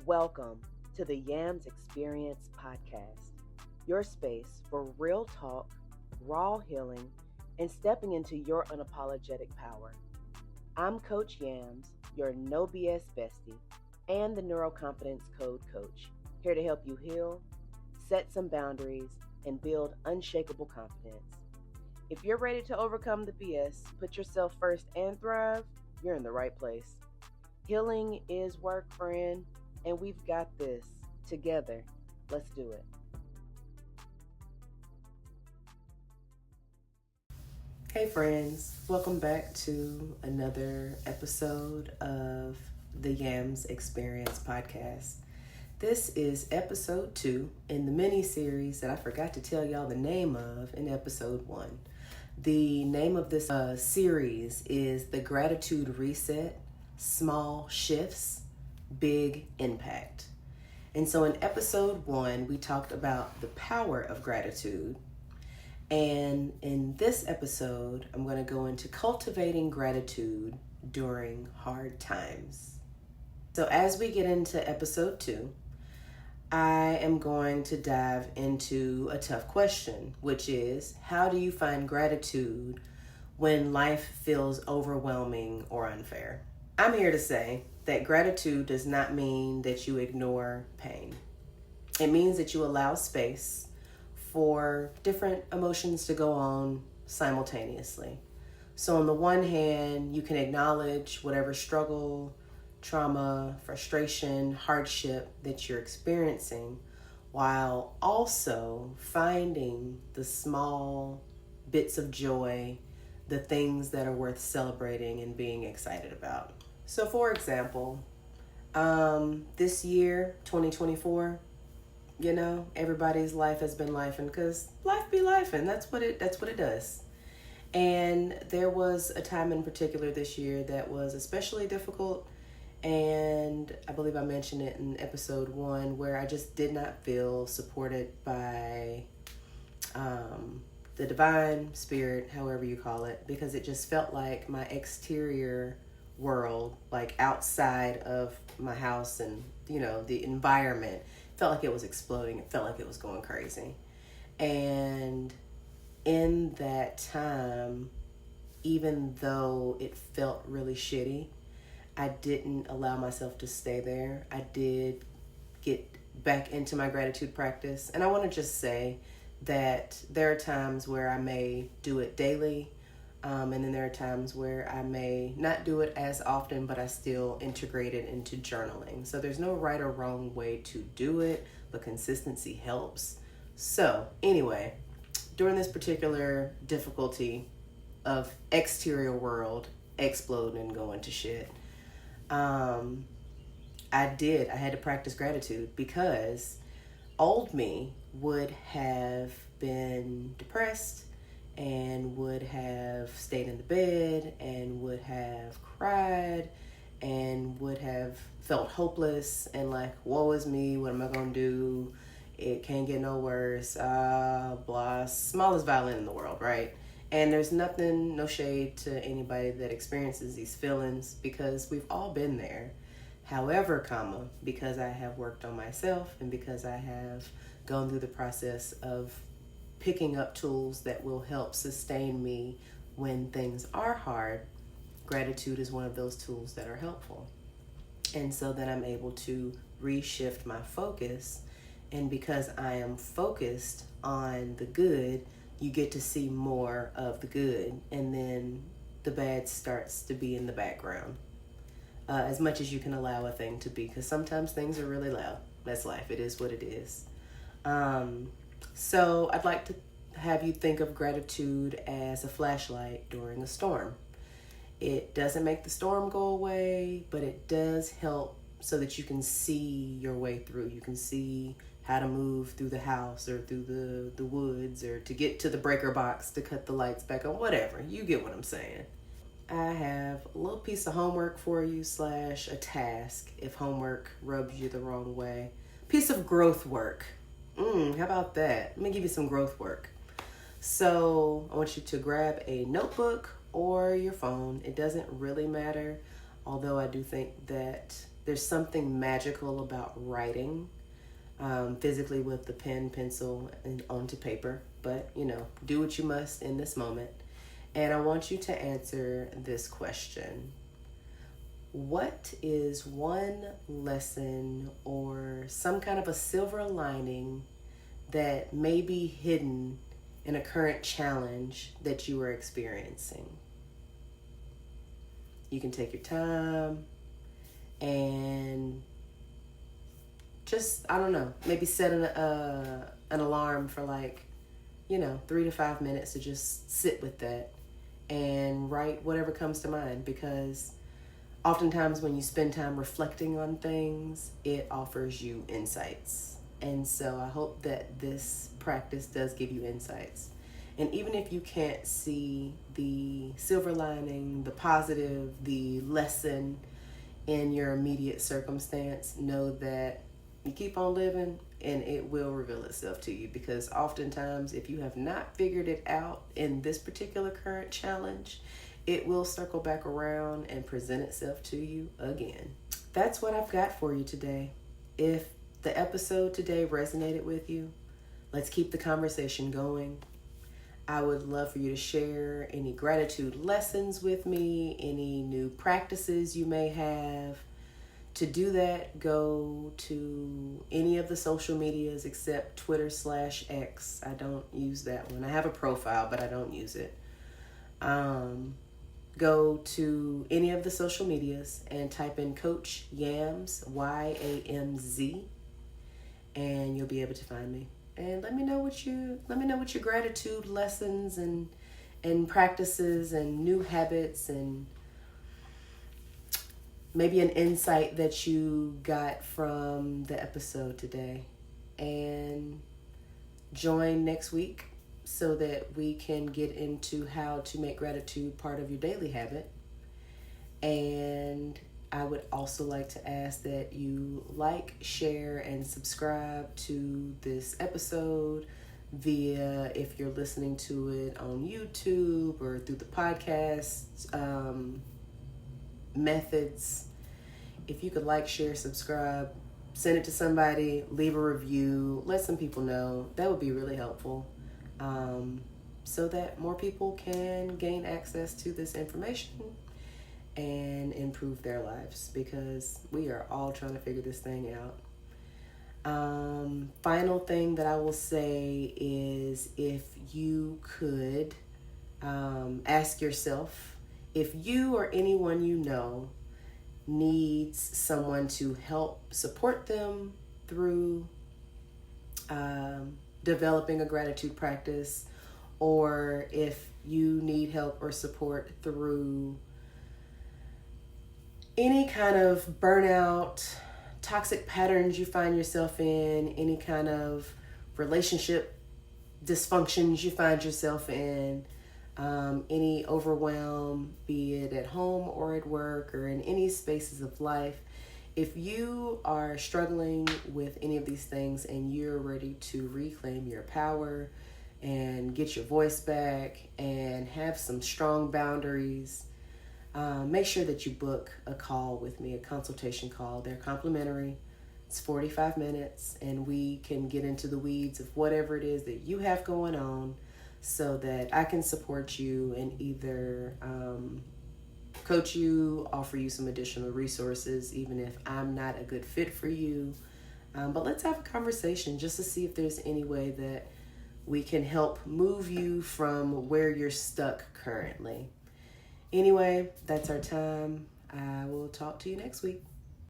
Welcome to the Yamz Experience podcast, your space for real talk, raw healing, and stepping into your unapologetic power. I'm Coach Yamz, your no BS bestie, and the Neuro Confidence Code Coach, here to help you heal, set some boundaries, and build unshakable confidence. If you're ready to overcome the BS, put yourself first, and thrive, you're in the right place. Healing is work, friend, and we've got this together. Let's do it. Hey friends, welcome back to another episode of the Yamz Experience podcast. This is episode 2 in the mini-series that I forgot to tell y'all the name of in episode 1. The name of this series is The Gratitude Reset, Small Shifts, Big Impact. And so in episode 1, we talked about the power of gratitude. And in this episode, I'm going to go into cultivating gratitude during hard times. So as we get into episode 2, I am going to dive into a tough question, which is, how do you find gratitude when life feels overwhelming or unfair? I'm here to say that gratitude does not mean that you ignore pain. It means that you allow space for different emotions to go on simultaneously. So on the one hand, you can acknowledge whatever struggle, trauma, frustration, hardship that you're experiencing, while also finding the small bits of joy, the things that are worth celebrating and being excited about. So for example, this year, 2024, everybody's life has been lifing, because life be lifing. That's what it does. And there was a time in particular this year that was especially difficult. And I believe I mentioned it in episode 1, where I just did not feel supported by the divine spirit, however you call it, because it just felt like my exterior world, like outside of my house and, the environment, felt like it was exploding. It felt like it was going crazy. And in that time, even though it felt really shitty, I didn't allow myself to stay there. I did get back into my gratitude practice. And I want to just say that there are times where I may do it daily. And then there are times where I may not do it as often, but I still integrate it into journaling. So there's no right or wrong way to do it, but consistency helps. So anyway, during this particular difficulty of exterior world exploding and going to shit, I had to practice gratitude, because old me would have been depressed and would have stayed in the bed and would have cried and would have felt hopeless and like, woe is me, what am I gonna do? It can't get no worse, blah, smallest violin in the world, right? And there's no shade to anybody that experiences these feelings, because we've all been there. However, because I have worked on myself and because I have gone through the process of picking up tools that will help sustain me when things are hard, gratitude is one of those tools that are helpful. And so then I'm able to reshift my focus. And because I am focused on the good, you get to see more of the good. And then the bad starts to be in the background. As much as you can allow a thing to be, because sometimes things are really loud. That's life. It is what it is. So I'd like to have you think of gratitude as a flashlight during a storm. It doesn't make the storm go away, but it does help so that you can see your way through. You can see how to move through the house or through the woods, or to get to the breaker box to cut the lights back on, whatever. You get what I'm saying. I have a little piece of homework for you, / a task, if homework rubs you the wrong way. Piece of growth work. How about that? Let me give you some growth work. So I want you to grab a notebook or your phone. It doesn't really matter, although I do think that There's something magical about writing physically with the pen, pencil, and onto paper. But, do what you must in this moment. And I want you to answer this question. What is one lesson or some kind of a silver lining that may be hidden in a current challenge that you are experiencing? You can take your time and just, I don't know, maybe set an alarm for 3 to 5 minutes to just sit with that and write whatever comes to mind, because oftentimes when you spend time reflecting on things, it offers you insights. And so I hope that this practice does give you insights. And even if you can't see the silver lining, the positive, the lesson in your immediate circumstance, know that you keep on living and it will reveal itself to you. Because oftentimes, if you have not figured it out in this particular current challenge, it will circle back around and present itself to you again. That's what I've got for you today. If the episode today resonated with you, let's keep the conversation going. I would love for you to share any gratitude lessons with me, any new practices you may have. To do that, go to any of the social medias except Twitter/X. I don't use that one. I have a profile, but I don't use it. Go to any of the social medias and type in Coach Yamz, Yamz, and you'll be able to find me. And let me know what your gratitude lessons and practices and new habits and maybe an insight that you got from the episode today. And join next week so that we can get into how to make gratitude part of your daily habit. And I would also like to ask that you like, share, and subscribe to this episode via, if you're listening to it on YouTube or through the podcast methods. If you could like, share, subscribe, send it to somebody, leave a review, let some people know. That would be really helpful, so that more people can gain access to this information and improve their lives, because we are all trying to figure this thing out. Final thing that I will say is, if you could ask yourself, if you or anyone you know needs someone to help support them through developing a gratitude practice, or if you need help or support through any kind of burnout, toxic patterns you find yourself in, any kind of relationship dysfunctions you find yourself in, any overwhelm, be it at home or at work or in any spaces of life. If you are struggling with any of these things and you're ready to reclaim your power and get your voice back and have some strong boundaries, make sure that you book a call with me, a consultation call. They're complimentary. It's 45 minutes, and we can get into the weeds of whatever it is that you have going on, so that I can support you and either coach you, offer you some additional resources, even if I'm not a good fit for you. But let's have a conversation just to see if there's any way that we can help move you from where you're stuck currently. Anyway, that's our time. I will talk to you next week.